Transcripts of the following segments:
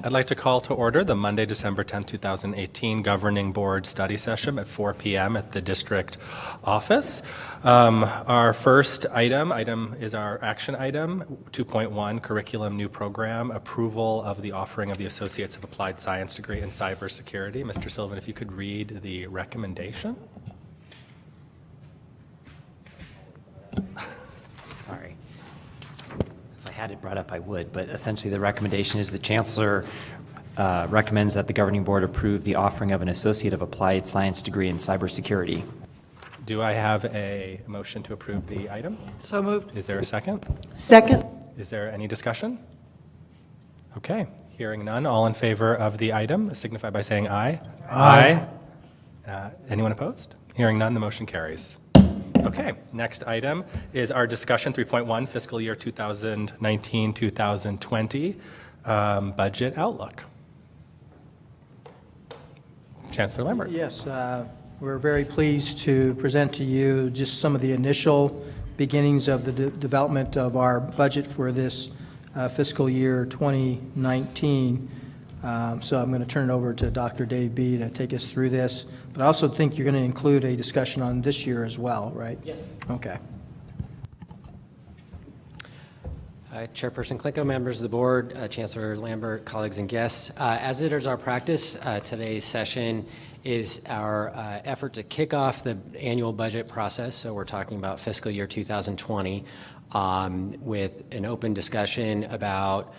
I'd like to call to order the Monday, December 10th, 2018 Governing Board Study Session at 4 p.m. at the District Office. Our first item is our action item, 2.1, Curriculum New Program, Approval of the Offering of the Associates of Applied Science degree in Cybersecurity. Mr. Sylvan, if you could read the recommendation. Sorry. If I had it brought up, I would, but essentially the recommendation is the Chancellor recommends that the Governing Board approve the offering of an Associate of Applied Science degree in Cybersecurity. Do I have a motion to approve the item? So moved. Is there a second? Second. Is there any discussion? Okay, hearing none. All in favor of the item signify by saying aye. Aye. Anyone opposed? Hearing none, the motion carries. Okay, next item is our discussion 3.1, fiscal year 2019-2020 budget outlook. Chancellor Lambert. Yes, we're very pleased to present to you just some of the initial beginnings of the development of our budget for this fiscal year 2019. So I'm going to turn it over to Dr. Dave B. to take us through this. But I also think you're going to include a discussion on this year as well, right? Yes. Okay. Chairperson Klinko, members of the board, Chancellor Lambert, colleagues and guests. As it is our practice, today's session is our effort to kick off the annual budget process. So we're talking about fiscal year 2020 with an open discussion about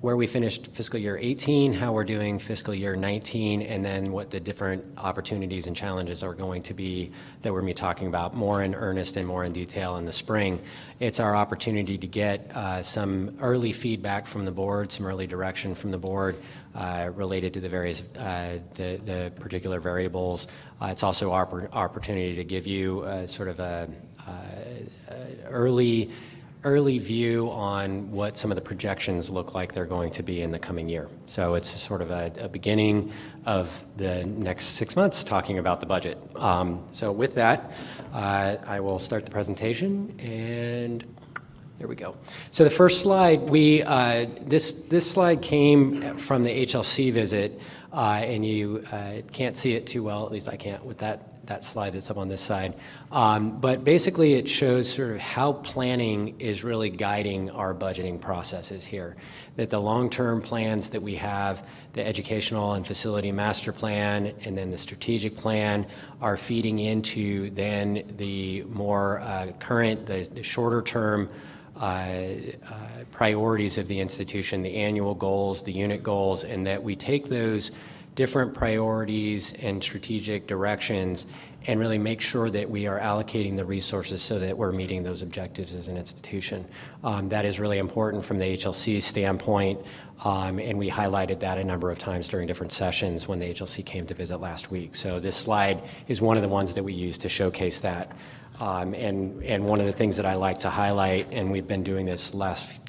where we finished fiscal year 18, how we're doing fiscal year 19, and then what the different opportunities and challenges are going to be that we're going to be talking about more in earnest and more in detail in the spring. It's our opportunity to get some early feedback from the board, some early direction from the board related to the various, the particular variables. It's also our opportunity to give you sort of a early view on what some of the projections look like they're going to be in the coming year. So it's sort of a beginning of the next 6 months talking about the budget. So with that, I will start the presentation, and there we go. So the first slide, this slide came from the HLC visit, and you can't see it too well, at least I can't with that slide that's up on this side. But basically it shows sort of how planning is really guiding our budgeting processes here. That the long-term plans that we have, the educational and facility master plan, and then the strategic plan are feeding into then the more current, the shorter term priorities of the institution, the annual goals, the unit goals, and that we take those different priorities and strategic directions and really make sure that we are allocating the resources so that we're meeting those objectives as an institution. That is really important from the HLC standpoint, and we highlighted that a number of times during different sessions when the HLC came to visit last week. So this slide is one of the ones that we use to showcase that. And one of the things that I like to highlight, and we've been doing this last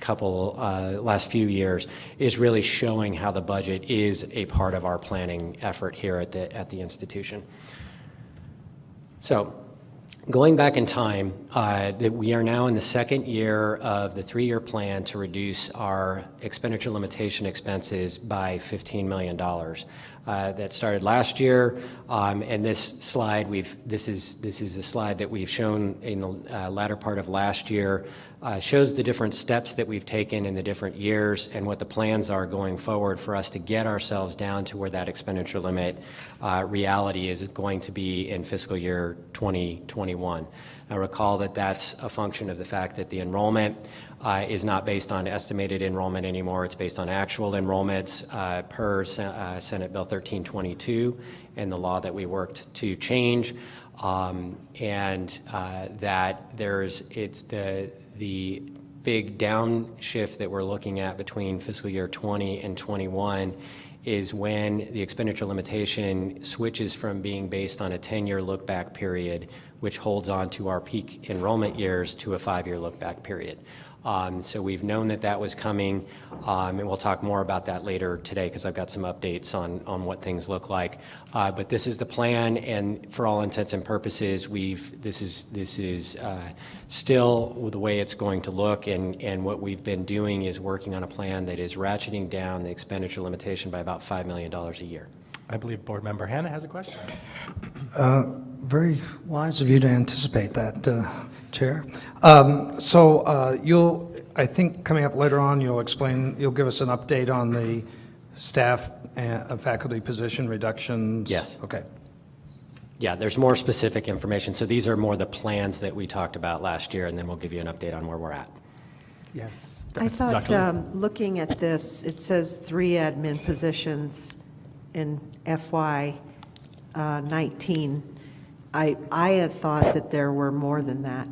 few years, is really showing how the budget is a part of our planning effort here at the institution. So, going back in time, that we are now in the second year of the 3-year plan to reduce our expenditure limitation expenses by $15 million. That started last year, and this slide, this is a slide that we've shown in the latter part of last year, shows the different steps that we've taken in the different years and what the plans are going forward for us to get ourselves down to where that expenditure limit reality is going to be in fiscal year 2021. Now recall that that's a function of the fact that the enrollment is not based on estimated enrollment anymore. It's based on actual enrollments per Senate Bill 1322 and the law that we worked to change. And that it's the big downshift that we're looking at between fiscal year 20 and 21 is when the expenditure limitation switches from being based on a 10-year look-back period, which holds on to our peak enrollment years, to a 5-year look-back period. So we've known that that was coming, and we'll talk more about that later today because I've got some updates on what things look like. But this is the plan, and for all intents and purposes, this is still the way it's going to look, and what we've been doing is working on a plan that is ratcheting down the expenditure limitation by about $5 million a year. I believe Board Member Hanna has a question. Very wise of you to anticipate that, Chair. I think coming up later on, you'll give us an update on the staff and faculty position reductions? Yes. Okay. Yeah, there's more specific information. So these are more the plans that we talked about last year, and then we'll give you an update on where we're at. Yes. I thought, Dr. Lee? looking at this, it says 3 admin positions in FY '19. I had thought that there were more than that.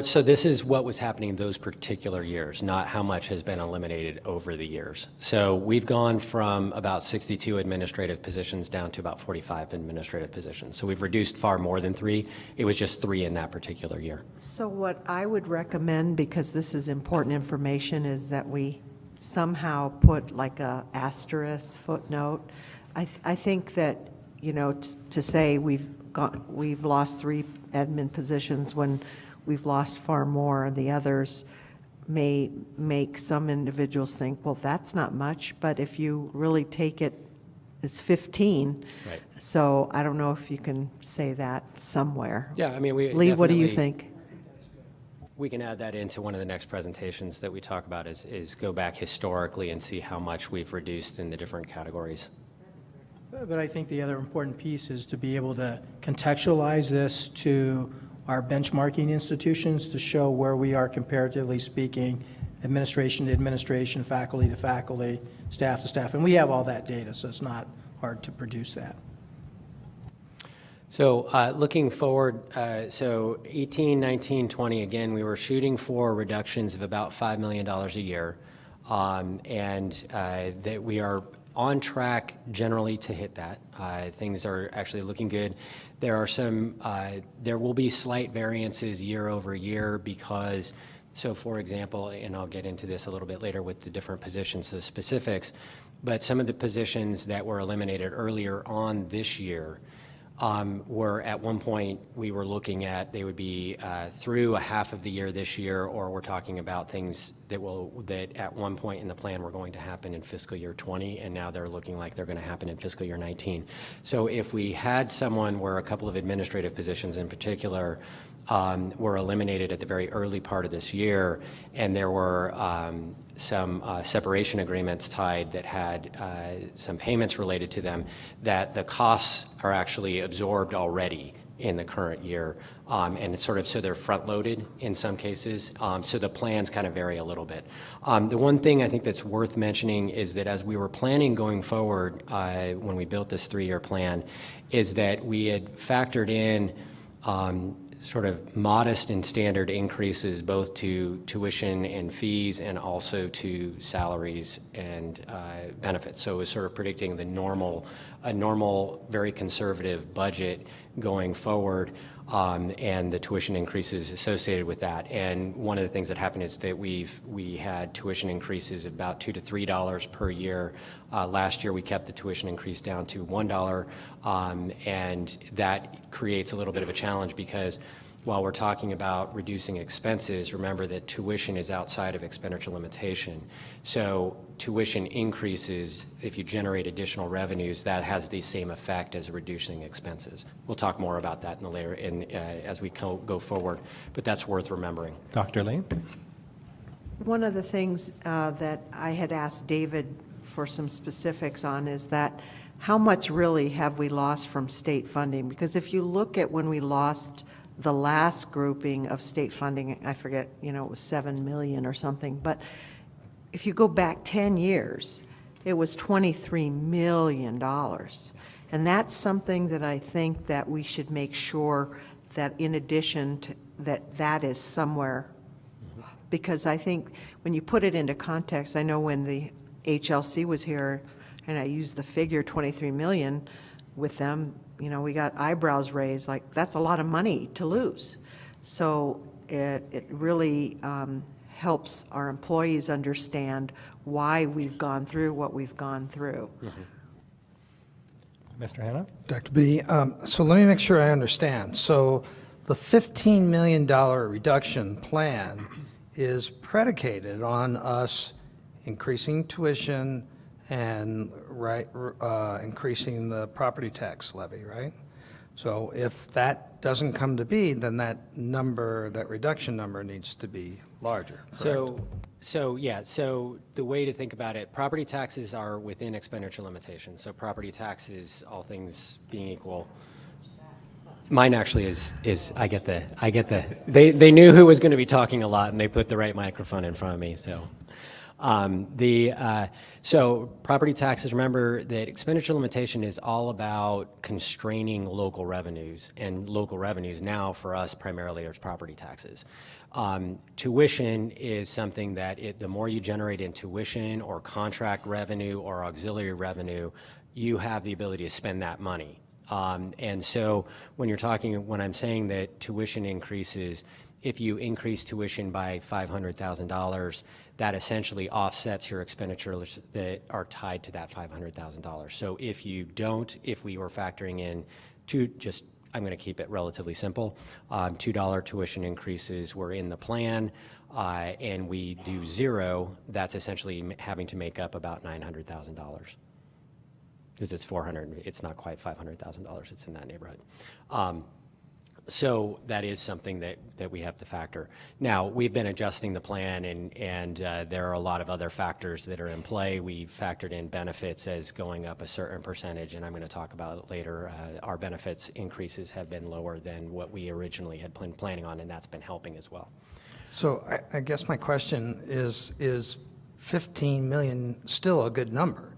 So this is what was happening those particular years, not how much has been eliminated over the years. So we've gone from about 62 administrative positions down to about 45 administrative positions. So we've reduced far more than 3. It was just 3 in that particular year. So what I would recommend, because this is important information, is that we somehow put like a asterisk footnote. I think that, to say we've lost 3 admin positions when we've lost far more, the others may make some individuals think, well, that's not much, but if you really take it, it's 15. Right. So I don't know if you can say that somewhere. Yeah, I mean, Lee, what do you definitely- think? We can add that into one of the next presentations that we talk about is go back historically and see how much we've reduced in the different categories. But I think the other important piece is to be able to contextualize this to our benchmarking institutions to show where we are comparatively speaking, administration to administration, faculty to faculty, staff to staff. And we have all that data, so it's not hard to produce that. So looking forward, so 18, 19, 20, again, we were shooting for reductions of about $5 million a year, and that we are on track generally to hit that. Things are actually looking good. There are there will be slight variances year over year because, so for example, and I'll get into this a little bit later with the different positions, the specifics, but some of the positions that were eliminated earlier on this year were at one point we were looking at they would be through a half of the year this year, or we're talking about things that at one point in the plan were going to happen in fiscal year 20, and now they're looking like they're going to happen in fiscal year 19. So if we had someone where a couple of administrative positions in particular were eliminated at the very early part of this year, and there were some separation agreements tied that had some payments related to them, that the costs are actually absorbed already in the current year, and it's sort of so they're front-loaded in some cases, so the plans kind of vary a little bit. The one thing I think that's worth mentioning is that as we were planning going forward when we built this 3-year plan, is that we had factored in sort of modest and standard increases both to tuition and fees and also to salaries and benefits. So it was sort of predicting a normal, very conservative budget going forward, and the tuition increases associated with that. And one of the things that happened is that we had tuition increases of about $2 to $3 per year. Last year we kept the tuition increase down to $1, and that creates a little bit of a challenge because while we're talking about reducing expenses, remember that tuition is outside of expenditure limitation. So tuition increases, if you generate additional revenues, that has the same effect as reducing expenses. We'll talk more about that as we go forward, but that's worth remembering. Dr. Lee? One of the things that I had asked David for some specifics on is that how much really have we lost from state funding? Because if you look at when we lost the last grouping of state funding, I forget, it was 7 million or something, but if you go back 10 years, it was $23 million. And that's something that I think that we should make sure that in addition to that is somewhere, because I think when you put it into context, I know when the HLC was here and I used the figure 23 million with them, we got eyebrows raised, like that's a lot of money to lose. So it really helps our employees understand why we've gone through what we've gone through. Mr. Hanna? Dr. B, so let me make sure I understand. So the $15 million reduction plan is predicated on us increasing tuition and increasing the property tax levy, right? So if that doesn't come to be, then that reduction number needs to be larger, correct? So the way to think about it, property taxes are within expenditure limitations. So property taxes, all things being equal. Mine actually is I get the, they knew who was going to be talking a lot and they put the right microphone in front of me, so. So property taxes, remember that expenditure limitation is all about constraining local revenues, and local revenues now for us primarily are property taxes. Tuition is something that the more you generate in tuition or contract revenue or auxiliary revenue, you have the ability to spend that money. And so when I'm saying that tuition increases, if you increase tuition by $500,000, that essentially offsets your expenditures that are tied to that $500,000. So if we were factoring in I'm going to keep it relatively simple, $2 tuition increases were in the plan, and we do zero, that's essentially having to make up about $900,000. Because it's not quite $500,000, it's in that neighborhood. So that is something that we have to factor. Now, we've been adjusting the plan, and there are a lot of other factors that are in play. We've factored in benefits as going up a certain percentage, and I'm going to talk about it later. Our benefits increases have been lower than what we originally had been planning on, and that's been helping as well. So I guess my question is 15 million still a good number?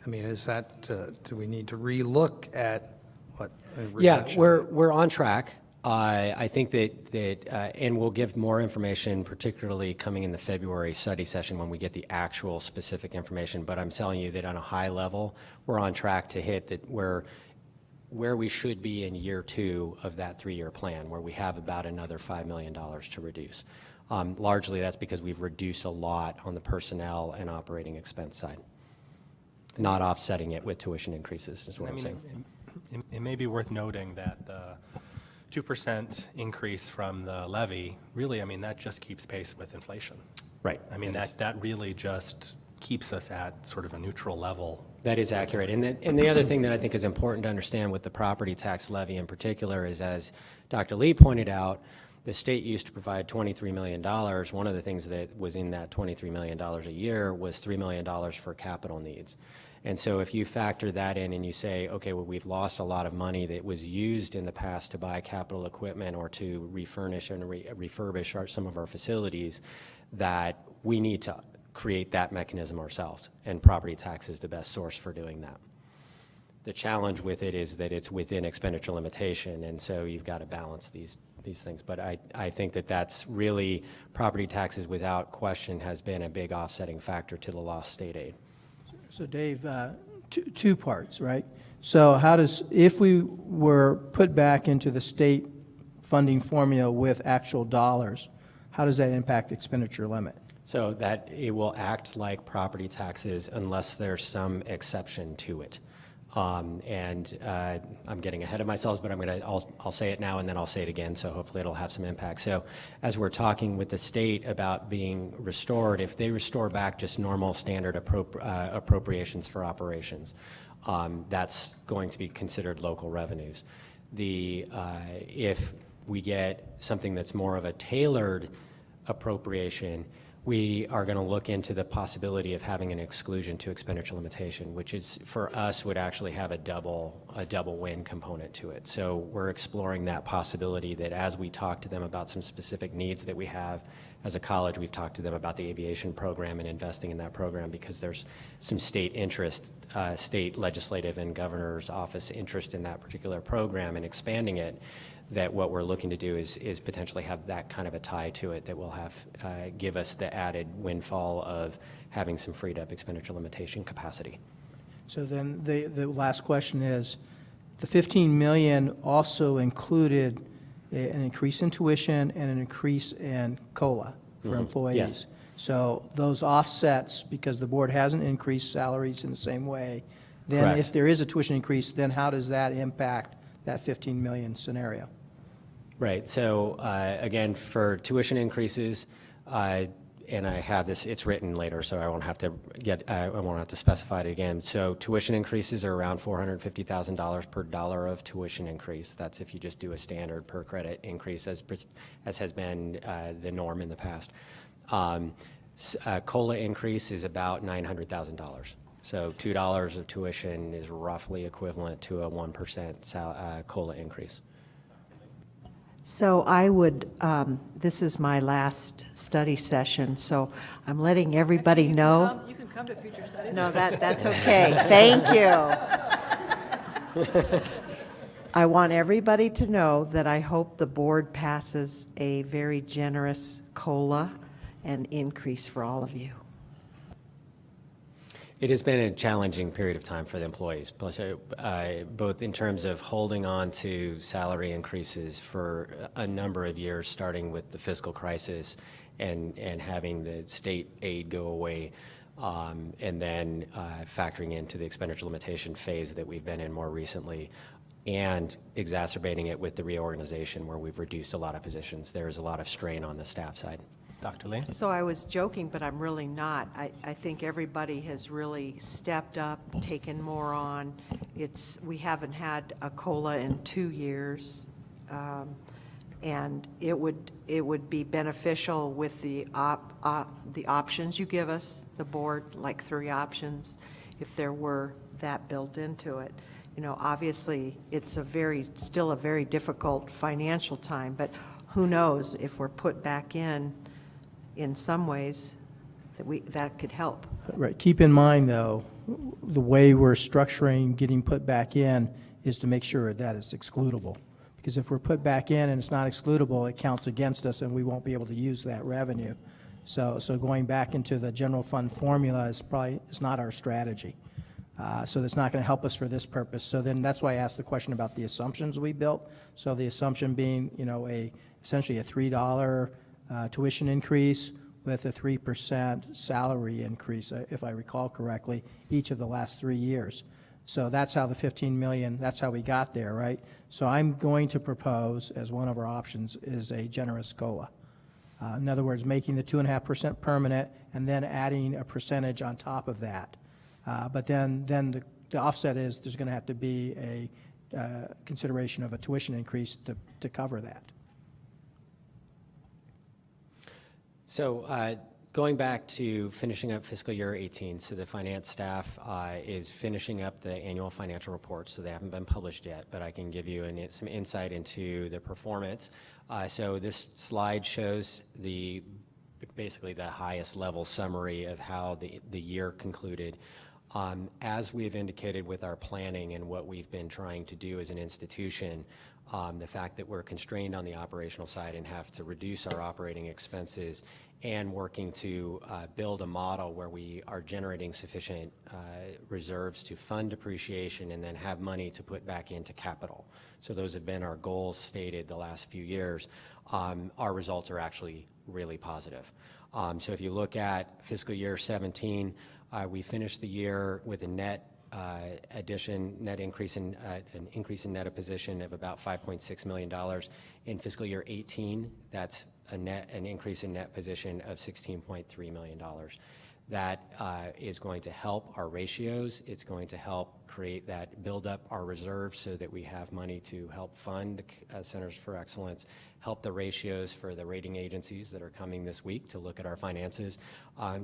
I mean, is that, do we need to relook at what? Yeah, we're on track. I think that and we'll give more information, particularly coming in the February study session when we get the actual specific information. But I'm telling you that on a high level, we're on track to hit that where we should be in year 2 of that 3-year plan, where we have about another $5 million to reduce. Largely, that's because we've reduced a lot on the personnel and operating expense side, not offsetting it with tuition increases, is what I'm saying. It may be worth noting that the 2% increase from the levy, really, I mean, that just keeps pace with inflation. Right. I mean, that really just keeps us at sort of a neutral level. That is accurate. And the other thing that I think is important to understand with the property tax levy in particular is, as Dr. Lee pointed out, the state used to provide $23 million. One of the things that was in that $23 million a year was $3 million for capital needs. And so if you factor that in and you say, okay, well, we've lost a lot of money that was used in the past to buy capital equipment or to refurnish and refurbish some of our facilities, that we need to create that mechanism ourselves, and property tax is the best source for doing that. The challenge with it is that it's within expenditure limitation, and so you've got to balance these things. But I think that that's really, property taxes without question has been a big offsetting factor to the lost state aid. So Dave, two parts, right? So if we were put back into the state funding formula with actual dollars, how does that impact expenditure limit? So that it will act like property taxes unless there's some exception to it. I'm getting ahead of myself, but I'll say it now and then I'll say it again, so hopefully it'll have some impact. So as we're talking with the state about being restored, if they restore back just normal standard appropriations for operations, that's going to be considered local revenues. If we get something that's more of a tailored appropriation, we are going to look into the possibility of having an exclusion to expenditure limitation, which is, for us, would actually have a double win component to it. So we're exploring that possibility that as we talk to them about some specific needs that we have as a college, we've talked to them about the aviation program and investing in that program because there's some state interest, state legislative and governor's office interest in that particular program and expanding it, that what we're looking to do is potentially have that kind of a tie to it that will have give us the added windfall of having some freed up expenditure limitation capacity. So then the last question is, the 15 million also included an increase in tuition and an increase in COLA for employees. Yes. So those offsets, because the board hasn't increased salaries in the same way, then Correct. if there is a tuition increase, then how does that impact that 15 million scenario? Right, so again, for tuition increases, and I have this, it's written later, so I won't have to specify it again. So tuition increases are around $450,000 per dollar of tuition increase. That's if you just do a standard per credit increase, as has been the norm in the past. COLA increase is about $900,000. So $2 of tuition is roughly equivalent to a 1% COLA increase. So I would, this is my last study session, so I'm letting everybody know. You can come to future studies. No, that's okay. Thank you. I want everybody to know that I hope the board passes a very generous COLA and increase for all of you. It has been a challenging period of time for the employees, both in terms of holding on to salary increases for a number of years, starting with the fiscal crisis and having the state aid go away, and then factoring into the expenditure limitation phase that we've been in more recently, and exacerbating it with the reorganization where we've reduced a lot of positions. There's a lot of strain on the staff side. Dr. Lee? So I was joking, but I'm really not. I think everybody has really stepped up, taken more on. We haven't had a COLA in 2 years. And it would be beneficial with the options you give us, the board, like 3 options, if there were that built into it. You know, obviously, it's still a very difficult financial time, but who knows if we're put back in some ways, that could help. Right. Keep in mind, though, the way we're structuring getting put back in is to make sure that it's excludable. Because if we're put back in and it's not excludable, it counts against us and we won't be able to use that revenue. So going back into the general fund formula is not our strategy. So that's not going to help us for this purpose. So then that's why I asked the question about the assumptions we built. So the assumption being, you know, essentially a $3 tuition increase with a 3% salary increase, if I recall correctly, each of the last 3 years. So that's how the 15 million, that's how we got there, right? So I'm going to propose, as one of our options, is a generous COLA. In other words, making the 2.5% permanent and then adding a percentage on top of that. But then the offset is there's going to have to be a consideration of a tuition increase to cover that. So going back to finishing up fiscal year 18, so the finance staff is finishing up the annual financial reports, so they haven't been published yet, but I can give you some insight into the performance. So this slide shows basically the highest level summary of how the year concluded. As we've indicated with our planning and what we've been trying to do as an institution, the fact that we're constrained on the operational side and have to reduce our operating expenses and working to build a model where we are generating sufficient reserves to fund depreciation and then have money to put back into capital. So those have been our goals stated the last few years. Our results are actually really positive. So if you look at fiscal year 17, we finished the year with a net increase in net position of about $5.6 million. In fiscal year 18, that's an increase in net position of $16.3 million. That is going to help our ratios. It's going to help build up our reserves so that we have money to help fund the Centers for Excellence, help the ratios for the rating agencies that are coming this week to look at our finances.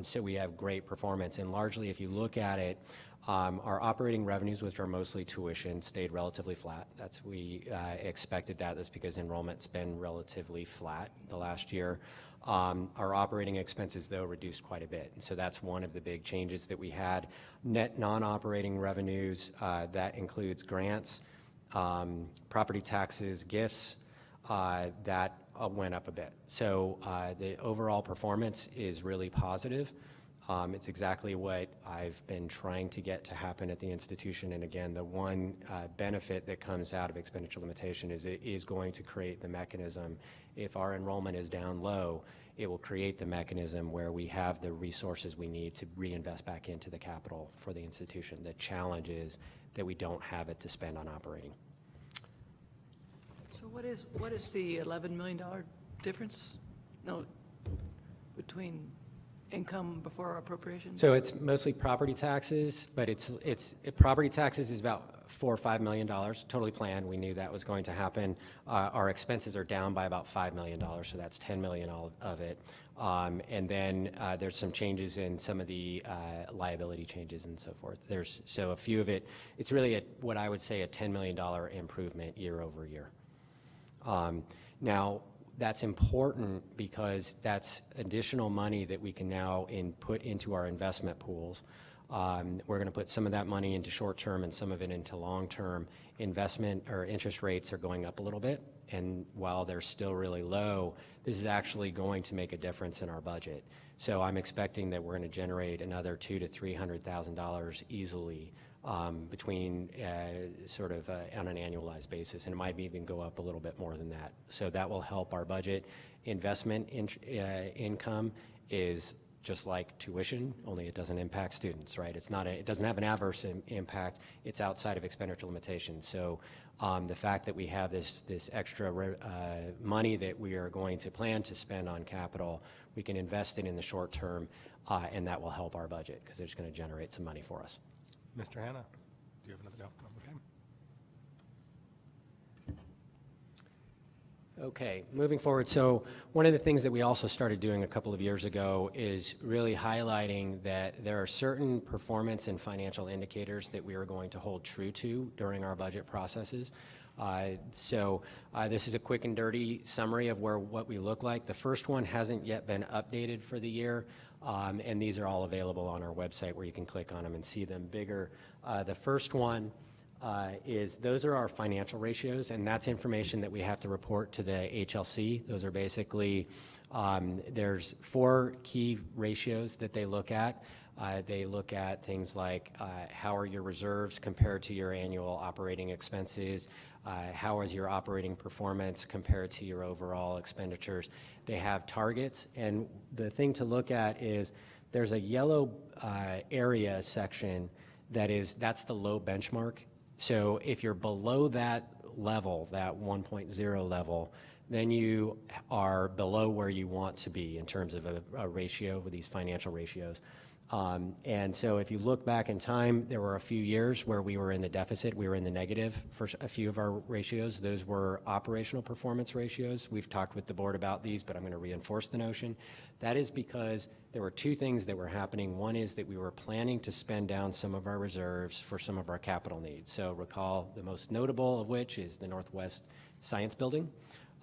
So we have great performance. And largely, if you look at it, our operating revenues, which are mostly tuition, stayed relatively flat. We expected that. That's because enrollment's been relatively flat the last year. Our operating expenses, though, reduced quite a bit. And so that's one of the big changes that we had. Net non-operating revenues, that includes grants, property taxes, gifts, that went up a bit. So the overall performance is really positive. It's exactly what I've been trying to get to happen at the institution. And again, the one benefit that comes out of expenditure limitation is it is going to create the mechanism. If our enrollment is down low, it will create the mechanism where we have the resources we need to reinvest back into the capital for the institution. The challenge is that we don't have it to spend on operating. So what is the $11 million difference? No, between income before appropriations? So it's mostly property taxes, but property taxes is about $4 or $5 million, totally planned. We knew that was going to happen. Our expenses are down by about $5 million, so that's $10 million of it. And then there's some changes in some of the liability changes and so forth. So a few of it, it's really what I would say a $10 million improvement year over year. Now, that's important because that's additional money that we can now put into our investment pools. We're going to put some of that money into short-term and some of it into long-term. Investment or interest rates are going up a little bit, and while they're still really low, this is actually going to make a difference in our budget. So I'm expecting that we're going to generate another $200,000 to $300,000 easily between sort of on an annualized basis, and it might even go up a little bit more than that. So that will help our budget. Investment income is just like tuition, only it doesn't impact students, right? It doesn't have an adverse impact. It's outside of expenditure limitations. So the fact that we have this extra money that we are going to plan to spend on capital, we can invest it in the short term, and that will help our budget because it's going to generate some money for us. Mr. Hanna, do you have another go? Okay. Okay, moving forward. So one of the things that we also started doing a couple of years ago is really highlighting that there are certain performance and financial indicators that we are going to hold true to during our budget processes. This is a quick and dirty summary of what we look like. The first one hasn't yet been updated for the year, and these are all available on our website where you can click on them and see them bigger. The first one those are our financial ratios, and that's information that we have to report to the HLC. Those are basically, there's 4 key ratios that they look at. They look at things like how are your reserves compared to your annual operating expenses, how is your operating performance compared to your overall expenditures. They have targets, and the thing to look at is there's a yellow area section that's the low benchmark. So if you're below that level, that 1.0 level, then you are below where you want to be in terms of a ratio with these financial ratios. And so if you look back in time, there were a few years where we were in the deficit, we were in the negative for a few of our ratios. Those were operational performance ratios. We've talked with the board about these, but I'm going to reinforce the notion. That is because there were 2 things that were happening. One is that we were planning to spend down some of our reserves for some of our capital needs. So recall the most notable of which is the Northwest Science Building.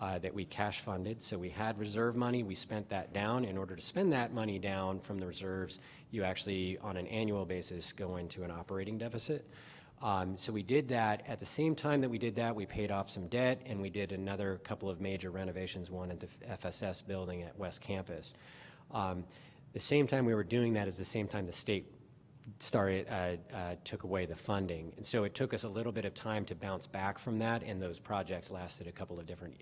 That we cash funded. So we had reserve money, we spent that down. In order to spend that money down from the reserves, you actually, on an annual basis, go into an operating deficit. So we did that. At the same time that we did that, we paid off some debt, and we did another couple of major renovations, one at the FSS building at West Campus. The same time we were doing that is the same time the state took away the funding. And so it took us a little bit of time to bounce back from that, and those projects lasted a couple of different,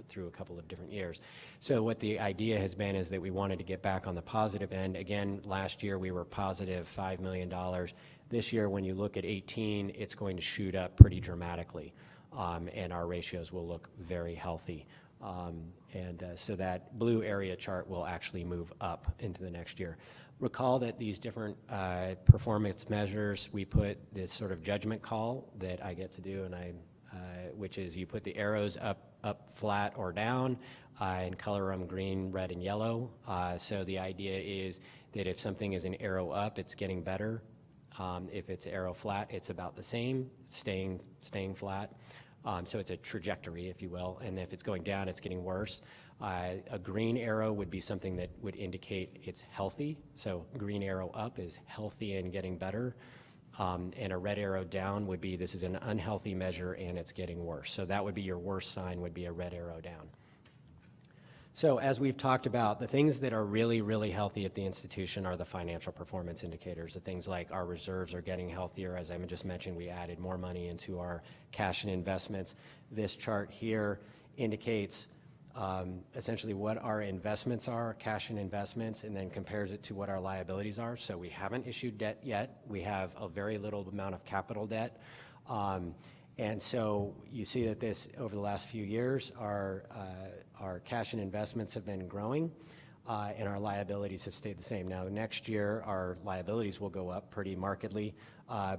through a couple of different years. So what the idea has been is that we wanted to get back on the positive end. Again, last year we were positive $5 million. This year, when you look at 18, it's going to shoot up pretty dramatically, and our ratios will look very healthy. So that blue area chart will actually move up into the next year. Recall that these different performance measures, we put this sort of judgment call that I get to do, and which is you put the arrows up, flat, or down, and color them green, red, and yellow. So the idea is that if something is an arrow up, it's getting better. If it's arrow flat, it's about the same, staying flat. So it's a trajectory, if you will, and if it's going down, it's getting worse. A green arrow would be something that would indicate it's healthy. So green arrow up is healthy and getting better. And a red arrow down would be this is an unhealthy measure and it's getting worse. So that would be your worst sign, would be a red arrow down. So as we've talked about, the things that are really, really healthy at the institution are the financial performance indicators. The things like our reserves are getting healthier. As I just mentioned, we added more money into our cash and investments. This chart here indicates essentially what our investments are, cash and investments, and then compares it to what our liabilities are. So we haven't issued debt yet. We have a very little amount of capital debt. And so you see that this, over the last few years, our cash and investments have been growing, and our liabilities have stayed the same. Now, next year, our liabilities will go up pretty markedly,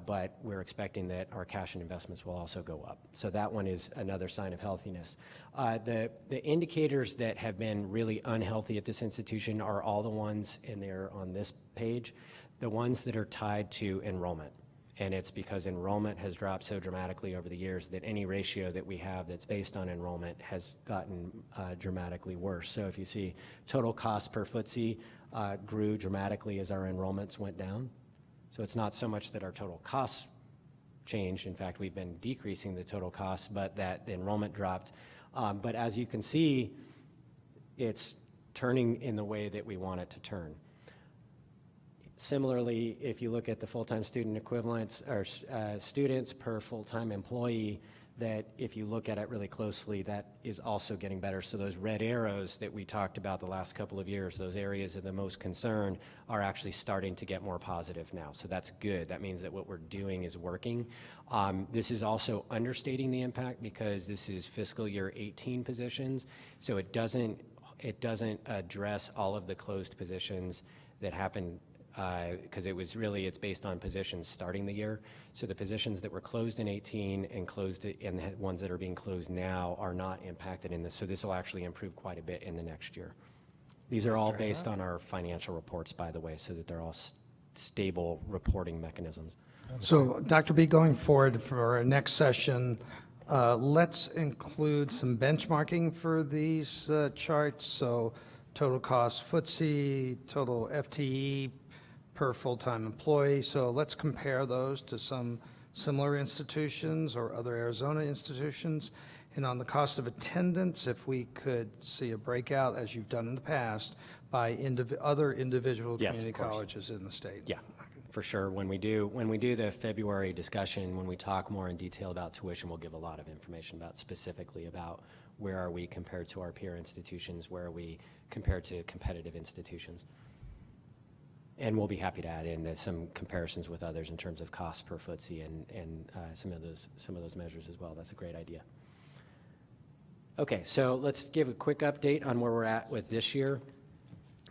but we're expecting that our cash and investments will also go up. So that one is another sign of healthiness. The indicators that have been really unhealthy at this institution are all the ones, and they're on this page, the ones that are tied to enrollment. And it's because enrollment has dropped so dramatically over the years that any ratio that we have that's based on enrollment has gotten dramatically worse. So if you see total cost per footsie grew dramatically as our enrollments went down. So it's not so much that our total costs changed. In fact, we've been decreasing the total costs, but that the enrollment dropped. But as you can see, it's turning in the way that we want it to turn. Similarly, if you look at the full-time student equivalents or students per full-time employee, that if you look at it really closely, that is also getting better. So those red arrows that we talked about the last couple of years, those areas of the most concern, are actually starting to get more positive now. So that's good. That means that what we're doing is working. This is also understating the impact because this is fiscal year 18 positions. So it doesn't address all of the closed positions that happened because it's based on positions starting the year. So the positions that were closed in 18 and the ones that are being closed now are not impacted in this. So this will actually improve quite a bit in the next year. These are all based on our financial reports, by the way, so that they're all stable reporting mechanisms. So, Dr. B, going forward for our next session, let's include some benchmarking for these charts. So total cost footsie, total FTE per full-time employee. So let's compare those to some similar institutions or other Arizona institutions. And on the cost of attendance, if we could see a breakout, as you've done in the past, by other individual Yes, community of course. colleges in the state. Yeah, for sure. When we do the February discussion, when we talk more in detail about tuition, we'll give a lot of information specifically about where are we compared to our peer institutions, where are we compared to competitive institutions. And we'll be happy to add in some comparisons with others in terms of cost per footsie and some of those measures as well. That's a great idea. Okay, so let's give a quick update on where we're at with this year.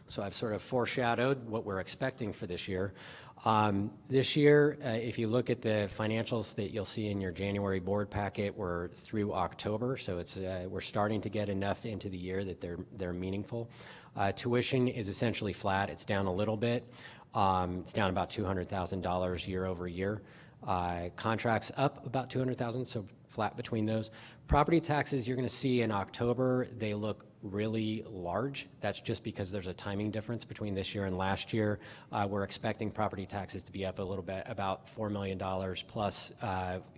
So I've sort of foreshadowed what we're expecting for this year. This year, if you look at the financials that you'll see in your January board packet, we're through October, so we're starting to get enough into the year that they're meaningful. Tuition is essentially flat. It's down a little bit. It's down about $200,000 year over year. Contracts up about $200,000, so flat between those. Property taxes, you're going to see in October, they look really large. That's just because there's a timing difference between this year and last year. We're expecting property taxes to be up a little bit, about $4 million plus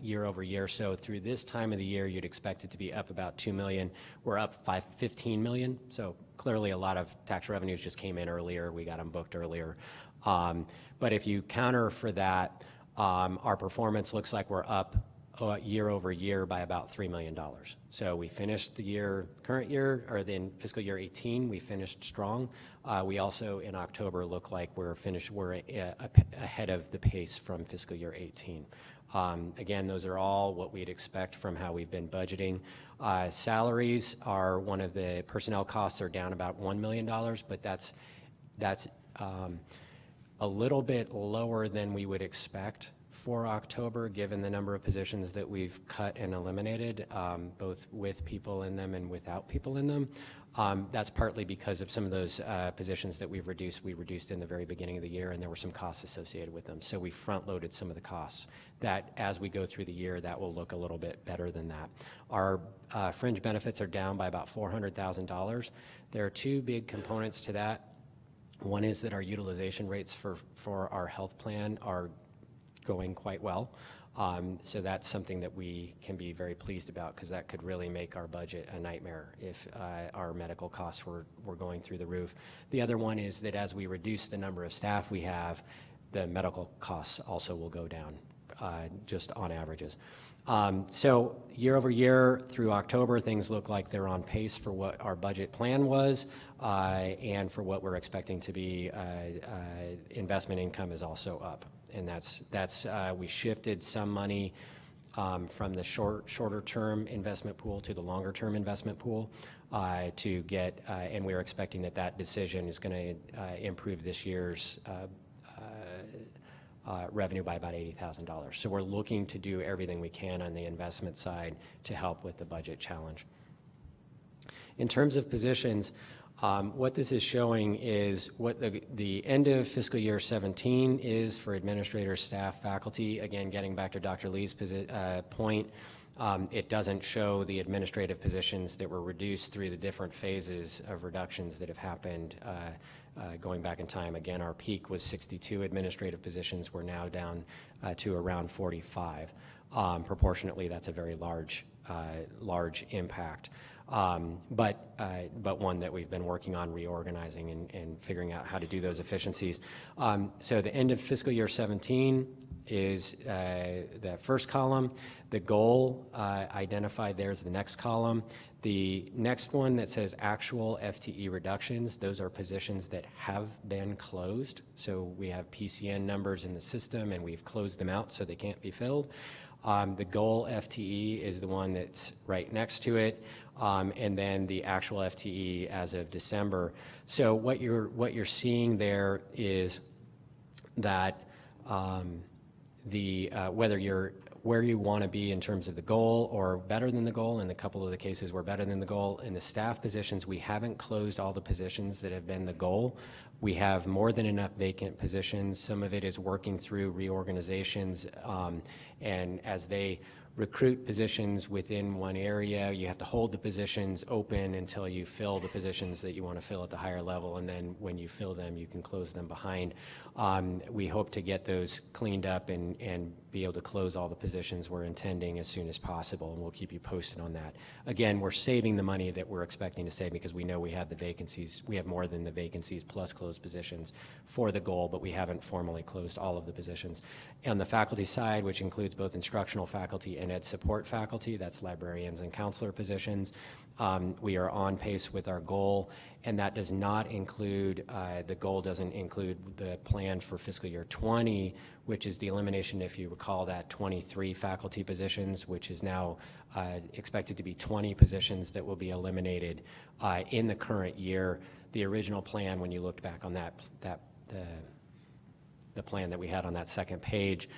year over year. So through this time of the year, you'd expect it to be up about $2 million. We're up $15 million. So clearly a lot of tax revenues just came in earlier. We got them booked earlier. But if you counter for that, our performance looks like we're up year over year by about $3 million. So we finished the current year, or then fiscal year 18, we finished strong. We also in October look like we're ahead of the pace from fiscal year 18. Again, those are all what we'd expect from how we've been budgeting. Salaries are one of the personnel costs are down about $1 million, but that's a little bit lower than we would expect for October, given the number of positions that we've cut and eliminated, both with people in them and without people in them. That's partly because of some of those positions that we've reduced. We reduced in the very beginning of the year, and there were some costs associated with them. So we front-loaded some of the costs. That, as we go through the year, that will look a little bit better than that. Our fringe benefits are down by about $400,000. There are two big components to that. One is that our utilization rates for our health plan are going quite well. So that's something that we can be very pleased about, because that could really make our budget a nightmare if our medical costs were going through the roof. The other one is that as we reduce the number of staff we have, the medical costs also will go down, just on averages. So year over year through October, things look like they're on pace for what our budget plan was, and for what we're expecting to be. Investment income is also up, and that's we shifted some money from the shorter term investment pool to the longer term investment pool to get, and we're expecting that decision is going to improve this year's revenue by about $80,000. So we're looking to do everything we can on the investment side to help with the budget challenge. In terms of positions, what this is showing is what the end of fiscal year 17 is for administrators, staff, faculty. Again, getting back to Dr. Lee's point, it doesn't show the administrative positions that were reduced through the different phases of reductions that have happened going back in time. Again, our peak was 62 administrative positions. We're now down to around 45. Proportionately, that's a very large impact. But one that we've been working on reorganizing and figuring out how to do those efficiencies. So the end of fiscal year 17 is the first column. The goal identified there is the next column. The next one that says actual FTE reductions, those are positions that have been closed. So we have PCN numbers in the system and we've closed them out so they can't be filled. The goal FTE is the one that's right next to it, and then the actual FTE as of December. So what you're seeing there is that whether you're where you want to be in terms of the goal or better than the goal, in a couple of the cases we're better than the goal. In the staff positions, we haven't closed all the positions that have been the goal. We have more than enough vacant positions. Some of it is working through reorganizations, and as they recruit positions within one area, you have to hold the positions open until you fill the positions that you want to fill at the higher level, and then when you fill them, you can close them behind. We hope to get those cleaned up and be able to close all the positions we're intending as soon as possible, and we'll keep you posted on that. Again, we're saving the money that we're expecting to save because we know we have the vacancies. We have more than the vacancies plus closed positions for the goal, but we haven't formally closed all of the positions. On the faculty side, which includes both instructional faculty and ed support faculty, that's librarians and counselor positions, we are on pace with our goal, and that does not include, the goal doesn't include the plan for fiscal year 20, which is the elimination, if you recall, that 23 faculty positions, which is now expected to be 20 positions that will be eliminated in the current year. The original plan, when you looked back on the plan that we had on that second page,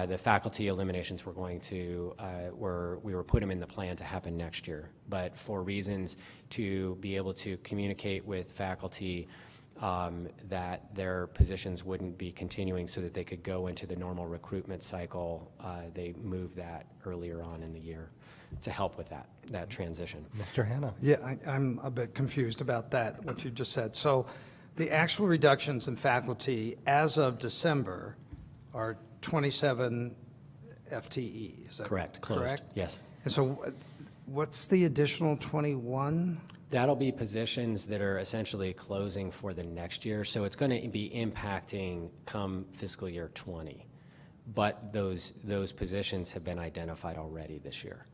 the faculty eliminations were going to, we were putting them in the plan to happen next year. But for reasons to be able to communicate with faculty that their positions wouldn't be continuing so that they could go into the normal recruitment cycle, they moved that earlier on in the year to help with that transition. Mr. Hanna. Yeah, I'm a bit confused about that, what you just said. So the actual reductions in faculty as of December are 27 FTE, is that Correct, closed, correct? yes. And so what's the additional 21? That'll be positions that are essentially closing for the next year, so it's going to be impacting come fiscal year 20. But those positions have been identified already this year.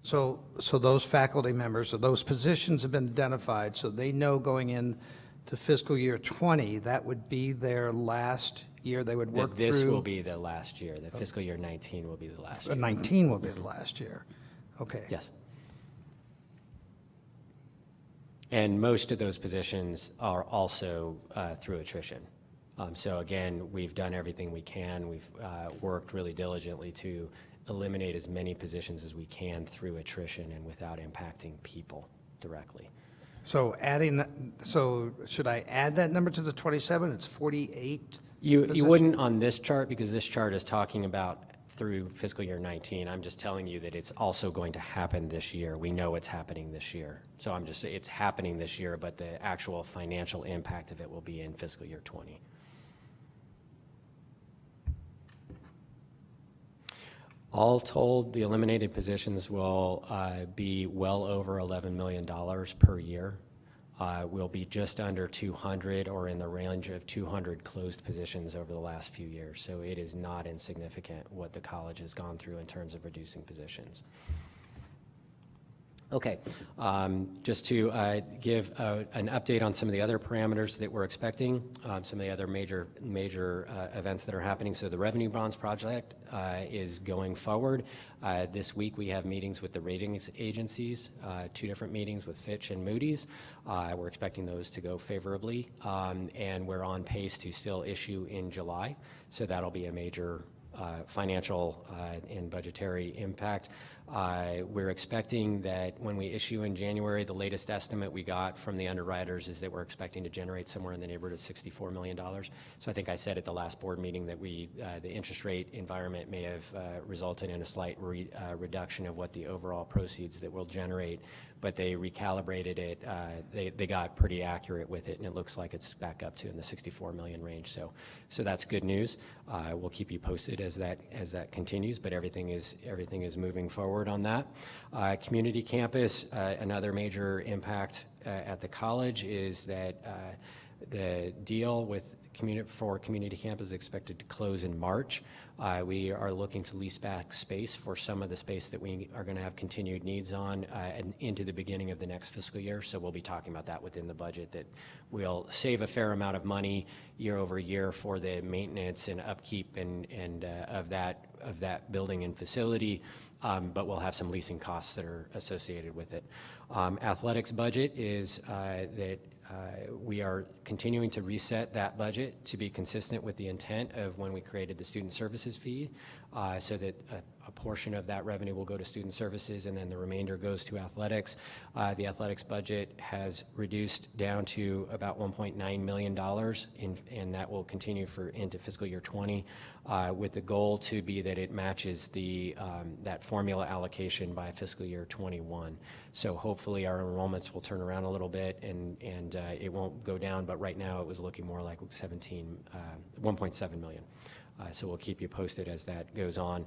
So those faculty members, or those positions have been identified, so they know going in to fiscal year 20, that would be their last year they would work through? This will be the last year. The fiscal year 19 will be the last year. 19 will be the last year. Okay. Yes. And most of those positions are also through attrition. So again, we've done everything we can. We've worked really diligently to eliminate as many positions as we can through attrition and without impacting people directly. So should I add that number to the 27? It's 48? You wouldn't on this chart, because this chart is talking about through fiscal year 19. I'm just telling you that it's also going to happen this year. We know it's happening this year. So I'm just saying it's happening this year, but the actual financial impact of it will be in fiscal year 20. All told, the eliminated positions will be well over $11 million per year. We'll be just under 200 or in the range of 200 closed positions over the last few years. So it is not insignificant what the college has gone through in terms of reducing positions. Okay, just to give an update on some of the other parameters that we're expecting, some of the other major events that are happening. So the revenue bonds project is going forward. This week we have meetings with the ratings agencies, 2 different meetings with Fitch and Moody's. We're expecting those to go favorably, and we're on pace to still issue in July. So that'll be a major financial and budgetary impact. We're expecting that when we issue in January, the latest estimate we got from the underwriters is that we're expecting to generate somewhere in the neighborhood of $64 million. So I think I said at the last board meeting that the interest rate environment may have resulted in a slight reduction of what the overall proceeds that we'll generate, but they recalibrated it. They got pretty accurate with it, and it looks like it's back up to in the 64 million range. So that's good news. We'll keep you posted as that continues, but everything is moving forward on that. Community campus, another major impact at the college is that the deal with community campus is expected to close in March. We are looking to lease back space for some of the space that we are going to have continued needs on and into the beginning of the next fiscal year. So we'll be talking about that within the budget, that we'll save a fair amount of money year over year for the maintenance and upkeep and of that building and facility, but we'll have some leasing costs that are associated with it. Athletics budget is that we are continuing to reset that budget to be consistent with the intent of when we created the student services fee, so that a portion of that revenue will go to student services and then the remainder goes to athletics. The athletics budget has reduced down to about $1.9 million, and that will continue into fiscal year 20, with the goal to be that it matches that formula allocation by fiscal year 21. So hopefully our enrollments will turn around a little bit and it won't go down, but right now it was looking more like 1.7 million. So we'll keep you posted as that goes on.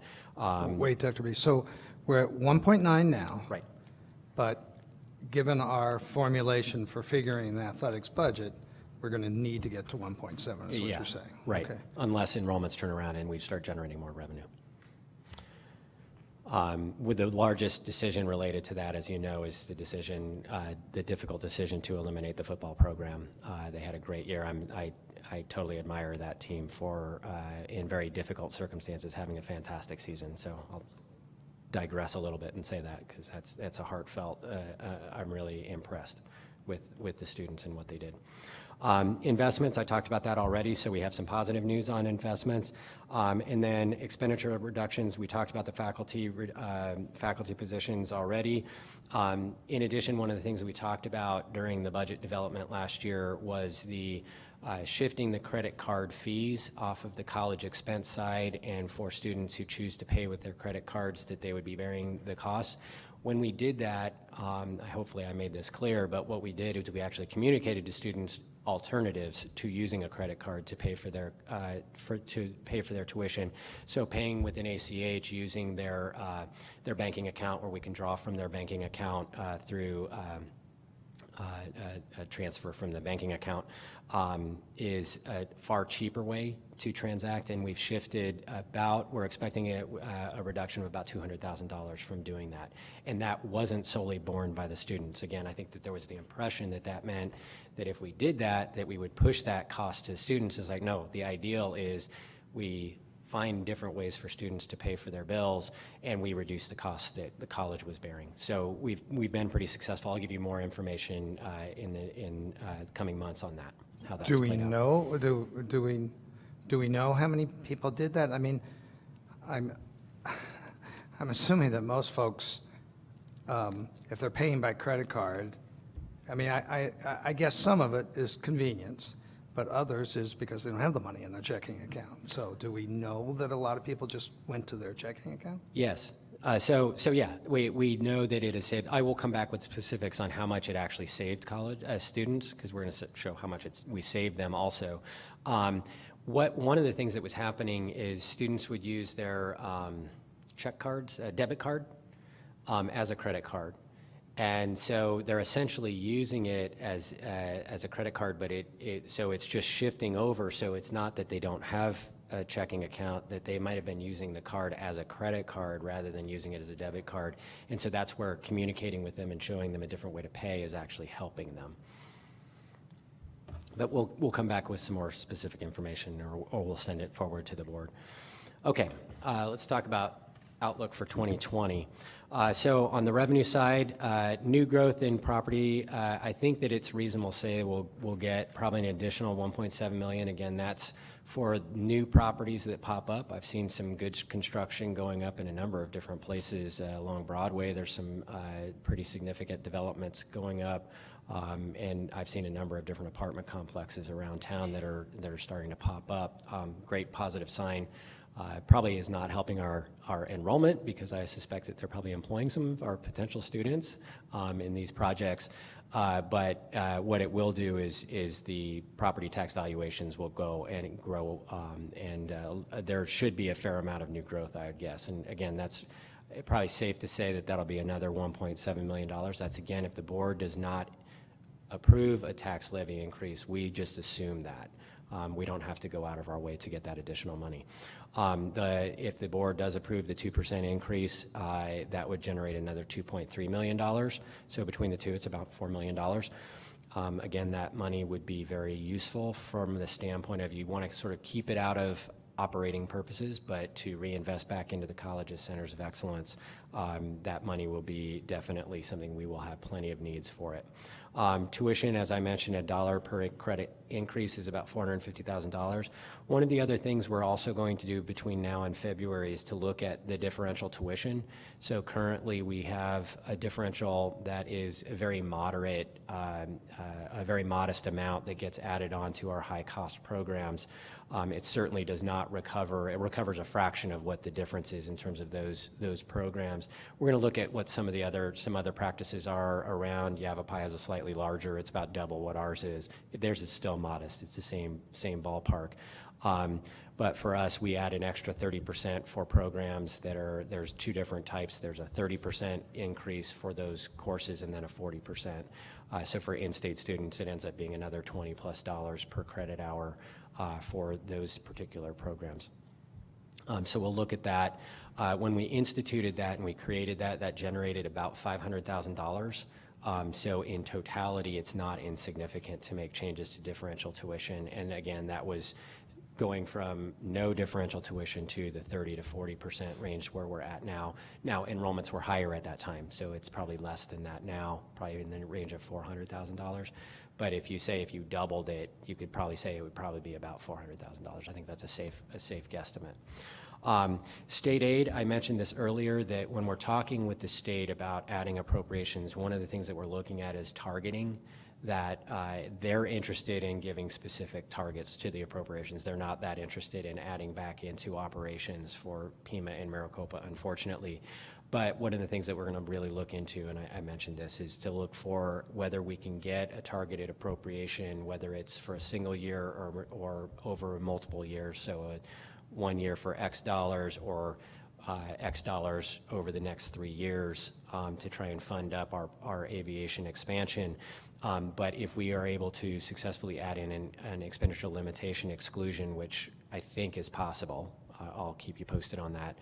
Wait, Dr. B, so we're at 1.9 now. Right. But given our formulation for figuring the athletics budget, we're going to need to get to 1.7 is what you're saying. Right, Okay. unless enrollments turn around and we start generating more revenue. With the largest decision related to that, as you know, is the difficult decision to eliminate the football program. They had a great year. I totally admire that team for, in very difficult circumstances, having a fantastic season. So I'll digress a little bit and say that because that's a heartfelt, I'm really impressed with the students and what they did. Investments, I talked about that already, so we have some positive news on investments. And then expenditure reductions, we talked about the faculty positions already. In addition, one of the things that we talked about during the budget development last year was the shifting the credit card fees off of the college expense side, and for students who choose to pay with their credit cards that they would be bearing the costs. When we did that, hopefully I made this clear, but what we did is we actually communicated to students alternatives to using a credit card to pay for their tuition. So paying with an ACH, using their banking account, where we can draw from their banking account through a transfer from the banking account, is a far cheaper way to transact, and we've shifted we're expecting a reduction of about $200,000 from doing that. And that wasn't solely borne by the students. Again, I think that there was the impression that meant that if we did that we would push that cost to students. It's like, no, the ideal is we find different ways for students to pay for their bills, and we reduce the costs that the college was bearing. So we've been pretty successful. I'll give you more information in coming months on that, how that's played out. Do we know how many people did that? I mean, I'm assuming that most folks, if they're paying by credit card, I mean, I guess some of it is convenience, but others is because they don't have the money in their checking account. So do we know that a lot of people just went to their checking account? Yes. So yeah, we know that it has saved. I will come back with specifics on how much it actually saved college students, because we're going to show how much we saved them also. One of the things that was happening is students would use their check cards, a debit card, as a credit card. And so they're essentially using it as a credit card, but so it's just shifting over. So it's not that they don't have a checking account, that they might have been using the card as a credit card rather than using it as a debit card. And so that's where communicating with them and showing them a different way to pay is actually helping them. But we'll come back with some more specific information, or we'll send it forward to the board. Okay, let's talk about outlook for 2020. So on the revenue side, new growth in property, I think that it's reasonable to say we'll get probably an additional 1.7 million. Again, that's for new properties that pop up. I've seen some good construction going up in a number of different places along Broadway. There's some pretty significant developments going up, and I've seen a number of different apartment complexes around town that are starting to pop up. Great positive sign. Probably is not helping our enrollment, because I suspect that they're probably employing some of our potential students in these projects. But what it will do is the property tax valuations will go and grow, and there should be a fair amount of new growth, I would guess. And again, that's probably safe to say that that'll be another $1.7 million. That's, again, if the board does not approve a tax levy increase, we just assume that. We don't have to go out of our way to get that additional money. If the board does approve the 2% increase, that would generate another $2.3 million. So between the two, it's about $4 million. Again, that money would be very useful from the standpoint of you want to sort of keep it out of operating purposes, but to reinvest back into the college's centers of excellence, that money will be definitely something we will have plenty of needs for it. Tuition, as I mentioned, $1 per credit increase is about $450,000. One of the other things we're also going to do between now and February is to look at the differential tuition. So currently we have a differential that is a very moderate, a very modest amount that gets added on to our high-cost programs. It certainly does not recover. It recovers a fraction of what the difference is in terms of those programs. We're going to look at what some other practices are around. Yavapai has a slightly larger. It's about double what ours is. Theirs is still modest. It's the same ballpark. But for us, we add an extra 30% for programs there's two different types. There's a 30% increase for those courses and then a 40%. So for in-state students, it ends up being another $20+ per credit hour for those particular programs. So we'll look at that. When we instituted that and we created that, that generated about $500,000. So in totality, it's not insignificant to make changes to differential tuition. And again, that was going from no differential tuition to the 30 to 40% range where we're at now. Now, enrollments were higher at that time, so it's probably less than that now, probably in the range of $400,000. But if you doubled it, you could probably say it would probably be about $400,000. I think that's a safe guesstimate. State aid, I mentioned this earlier, that when we're talking with the state about adding appropriations, one of the things that we're looking at is targeting, that they're interested in giving specific targets to the appropriations. They're not that interested in adding back into operations for Pima and Maricopa, unfortunately. But one of the things that we're going to really look into, and I mentioned this, is to look for whether we can get a targeted appropriation, whether it's for a single year or over multiple years. So 1 year for X dollars or X dollars over the next 3 years to try and fund up our aviation expansion. But if we are able to successfully add in an expenditure limitation exclusion, which I think is possible, I'll keep you posted on that,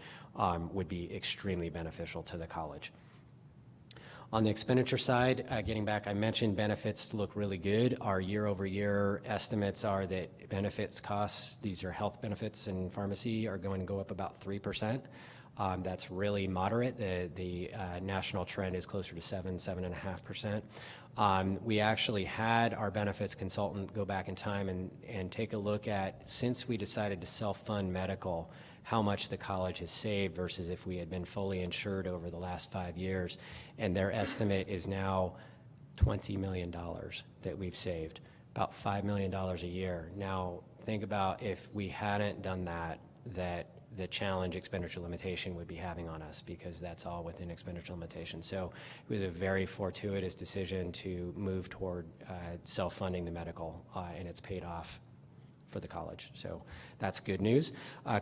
would be extremely beneficial to the college. On the expenditure side, getting back, I mentioned benefits look really good. Our year-over-year estimates are that benefits costs, these are health benefits and pharmacy, are going to go up about 3%. That's really moderate. The national trend is closer to 7.5%. We actually had our benefits consultant go back in time and take a look at, since we decided to self-fund medical, how much the college has saved versus if we had been fully insured over the last 5 years. And their estimate is now $20 million that we've saved, about $5 million a year. Now, think about if we hadn't done that the challenge expenditure limitation would be having on us, because that's all within expenditure limitation. So it was a very fortuitous decision to move toward self-funding the medical, and it's paid off for the college. So that's good news.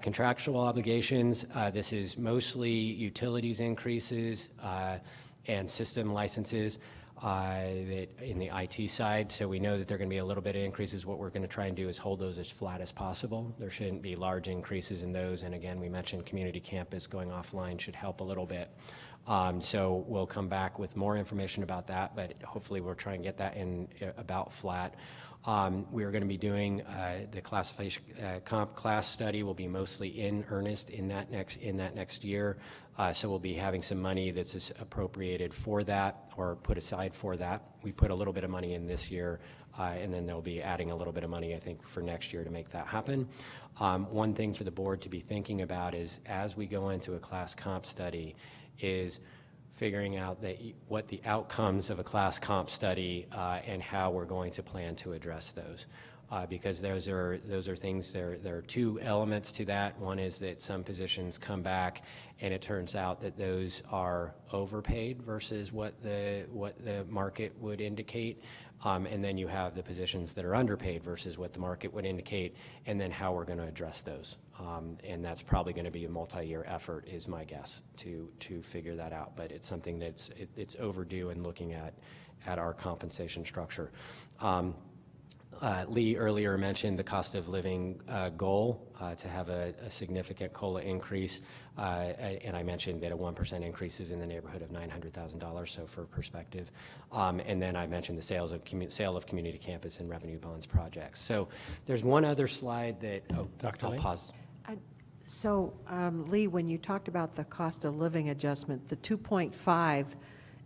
Contractual obligations, this is mostly utilities increases and system licenses that in the IT side. So we know that there are going to be a little bit of increases. What we're going to try and do is hold those as flat as possible. There shouldn't be large increases in those. And again, we mentioned community campus going offline should help a little bit. So we'll come back with more information about that, but hopefully we'll try and get that in about flat. We are going to be doing the classification comp class study will be mostly in earnest in that next year. So we'll be having some money that's appropriated for that or put aside for that. We put a little bit of money in this year, and then they'll be adding a little bit of money, I think, for next year to make that happen. One thing for the board to be thinking about is as we go into a class comp study is figuring out that what the outcomes of a class comp study and how we're going to plan to address those. Because those are things, there are two elements to that. One is that some positions come back and it turns out that those are overpaid versus what the market would indicate. And then you have the positions that are underpaid versus what the market would indicate, and then how we're going to address those. And that's probably going to be a multi-year effort, is my guess, to figure that out. But it's something that's it's overdue in looking at our compensation structure. Lee earlier mentioned the cost of living goal to have a significant COLA increase, and I mentioned that a 1% increase is in the neighborhood of $900,000, so for perspective. And then I mentioned the sale of community campus and revenue bonds projects. So there's one other slide that, Dr. I'll Lee? pause. So, Lee, when you talked about the cost of living adjustment, the 2.5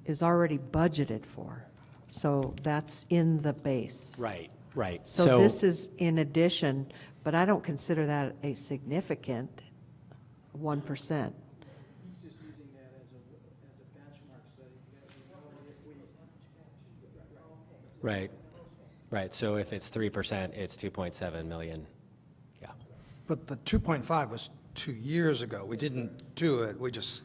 is already budgeted for. So that's in the base. Right. Right. So this is in addition, but I don't consider that a significant 1%. He's just using that as a benchmark study. Right. Right. So if it's 3%, it's 2.7 million. Yeah. But the 2.5 was 2 years ago. We didn't do it, we just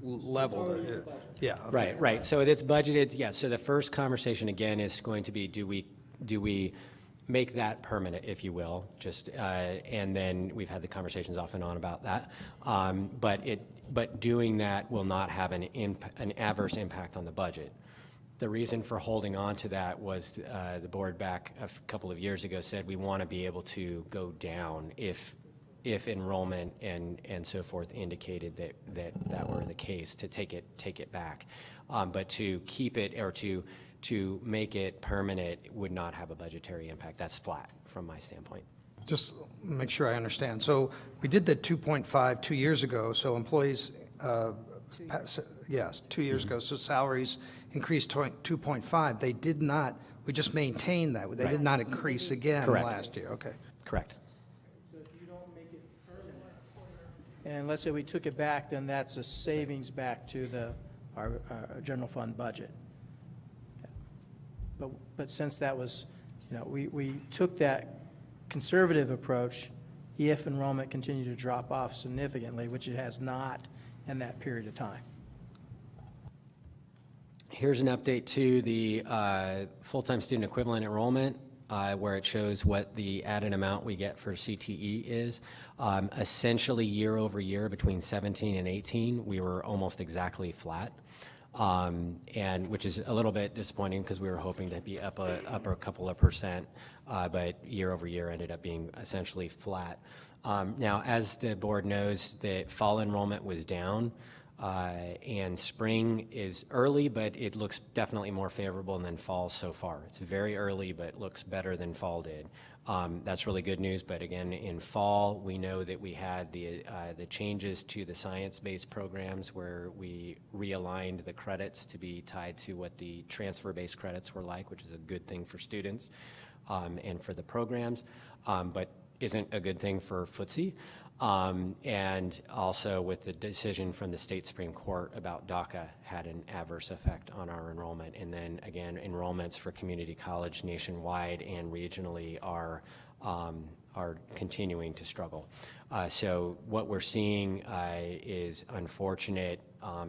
leveled it. Yeah. okay. Right. Right. So it's budgeted. Yeah. So the first conversation again is going to be, do we make that permanent, if you will, just, and then we've had the conversations off and on about that. But doing that will not have an adverse impact on the budget. The reason for holding on to that was the board back a couple of years ago said we want to be able to go down if enrollment and so forth indicated that were the case, to take it back. But to keep it or to make it permanent would not have a budgetary impact. That's flat from my standpoint. Just make sure I understand. So we did the 2.5 2 years ago, so employees, yes, 2 years ago, so salaries increased 2.5. They did not, we just maintained that. They did not increase again Correct. last year, okay. Correct. So if you don't make it permanent, and let's say we took it back, then that's a savings back to our general fund budget. But since that was, we took that conservative approach, if enrollment continued to drop off significantly, which it has not in that period of time. Here's an update to the full-time student equivalent enrollment, where it shows what the added amount we get for CTE is. Essentially, year over year, between 17 and 18, we were almost exactly flat. And which is a little bit disappointing because we were hoping to be up a couple of percent, but year over year ended up being essentially flat. Now, as the board knows, the fall enrollment was down, and spring is early, but it looks definitely more favorable than fall so far. It's very early, but looks better than fall did. That's really good news, but again, in fall, we know that we had the changes to the science-based programs where we realigned the credits to be tied to what the transfer-based credits were like, which is a good thing for students and for the programs, but isn't a good thing for FTSE. And also with the decision from the state Supreme Court about DACA had an adverse effect on our enrollment. And then again, enrollments for community college nationwide and regionally are are continuing to struggle. So what we're seeing is unfortunate.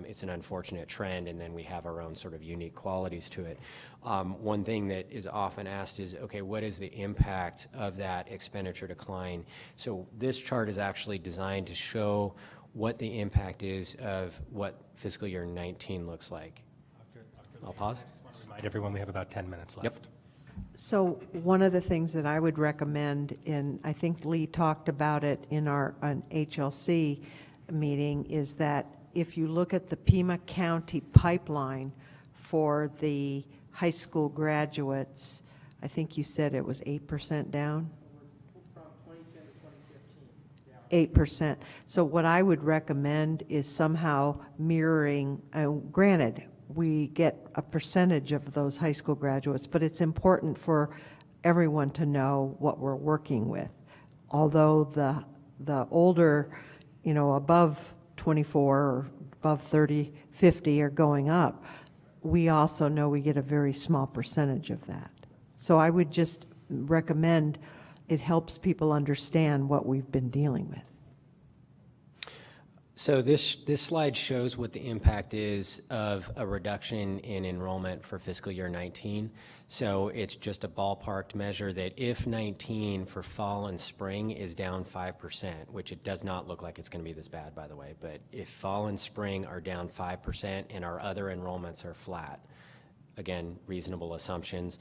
It's an unfortunate trend, and then we have our own sort of unique qualities to it. One thing that is often asked is, okay, what is the impact of that expenditure decline? So this chart is actually designed to show what the impact is of what fiscal year 19 looks like. I'll pause. Remind everyone we have about 10 minutes left. Yep. So one of the things that I would recommend, and I think Lee talked about it in an HLC meeting, is that if you look at the Pima County pipeline for the high school graduates, I think you said it was 8% down? From 2010 to 2015, 8%. So what I would recommend is somehow mirroring, granted, we get a percentage of those high school graduates, but it's important for everyone to know what we're working with. Although the older, above 24 or above 30, 50 are going up, we also know we get a very small percentage of that. So I would just recommend, it helps people understand what we've been dealing with. So this slide shows what the impact is of a reduction in enrollment for fiscal year 19. So it's just a ballparked measure that if 19 for fall and spring is down 5%, which it does not look like it's going to be this bad, by the way, but if fall and spring are down 5% and our other enrollments are flat, again, reasonable assumptions,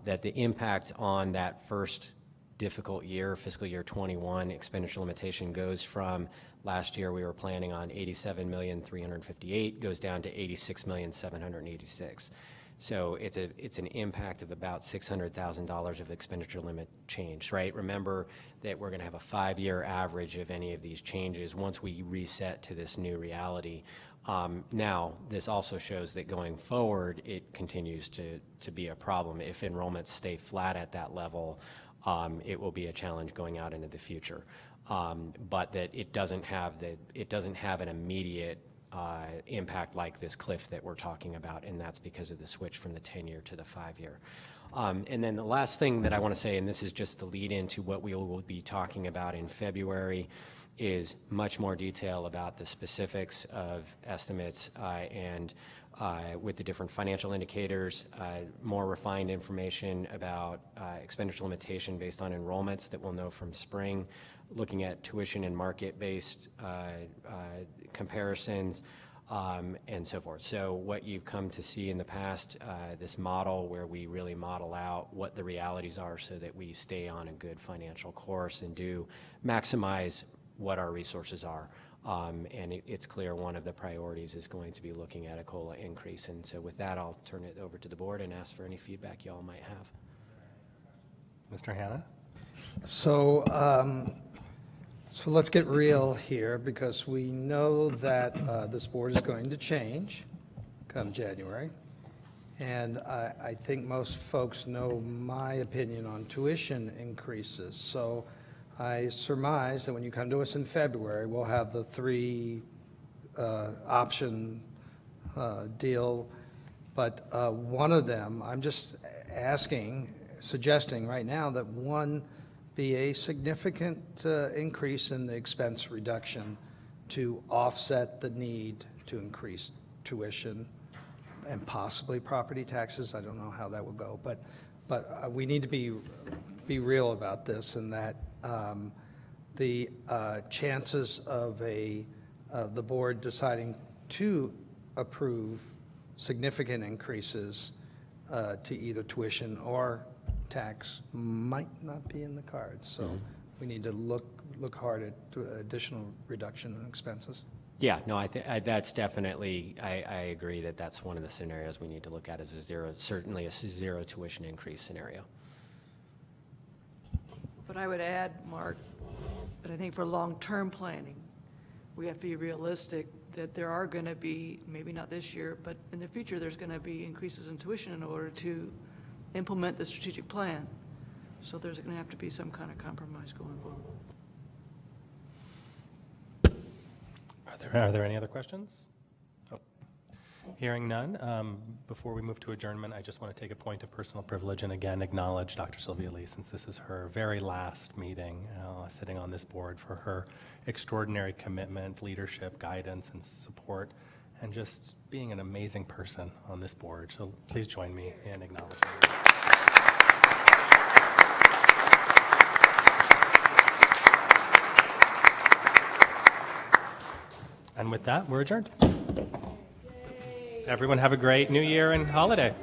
that the impact on that first difficult year, fiscal year 21, expenditure limitation goes from last year we were planning on 87,358,000, goes down to 86,786,000. So it's an impact of about $600,000 of expenditure limit change, right? Remember that we're going to have a 5-year average of any of these changes once we reset to this new reality. Now, this also shows that going forward, it continues to be a problem. If enrollments stay flat at that level, it will be a challenge going out into the future. But that it doesn't have an immediate impact like this cliff that we're talking about, and that's because of the switch from the 10-year to the 5-year. And then the last thing that I want to say, and this is just the lead into what we will be talking about in February, is much more detail about the specifics of estimates and with the different financial indicators, more refined information about expenditure limitation based on enrollments that we'll know from spring, looking at tuition and market-based comparisons, and so forth. So what you've come to see in the past, this model where we really model out what the realities are so that we stay on a good financial course and do maximize what our resources are. And it's clear one of the priorities is going to be looking at a COLA increase. And so with that, I'll turn it over to the board and ask for any feedback y'all might have. Mr. Hanna? So let's get real here, because we know that this board is going to change come January. And I think most folks know my opinion on tuition increases. So I surmise that when you come to us in February, we'll have the 3 option deal. But one of them, I'm just suggesting right now that one be a significant increase in the expense reduction to offset the need to increase tuition and possibly property taxes. I don't know how that will go, but we need to be real about this, and that the chances of the board deciding to approve significant increases to either tuition or tax might not be in the cards. So we need to look hard at additional reduction in expenses. Yeah, no, that's definitely, I agree that that's one of the scenarios we need to look at as certainly a zero tuition increase scenario. But I would add, Mark, that I think for long-term planning, we have to be realistic that there are going to be, maybe not this year, but in the future, there's going to be increases in tuition in order to implement the strategic plan. So there's going to have to be some kind of compromise going forward. Are there any other questions? Oh. Hearing none, before we move to adjournment, I just want to take a point of personal privilege and again acknowledge Dr. Sylvia Lee, since this is her very last meeting sitting on this board, for her extraordinary commitment, leadership, guidance, and support, and just being an amazing person on this board. So please join me in acknowledging her. And with that, we're adjourned. Everyone have a great New Year and holiday.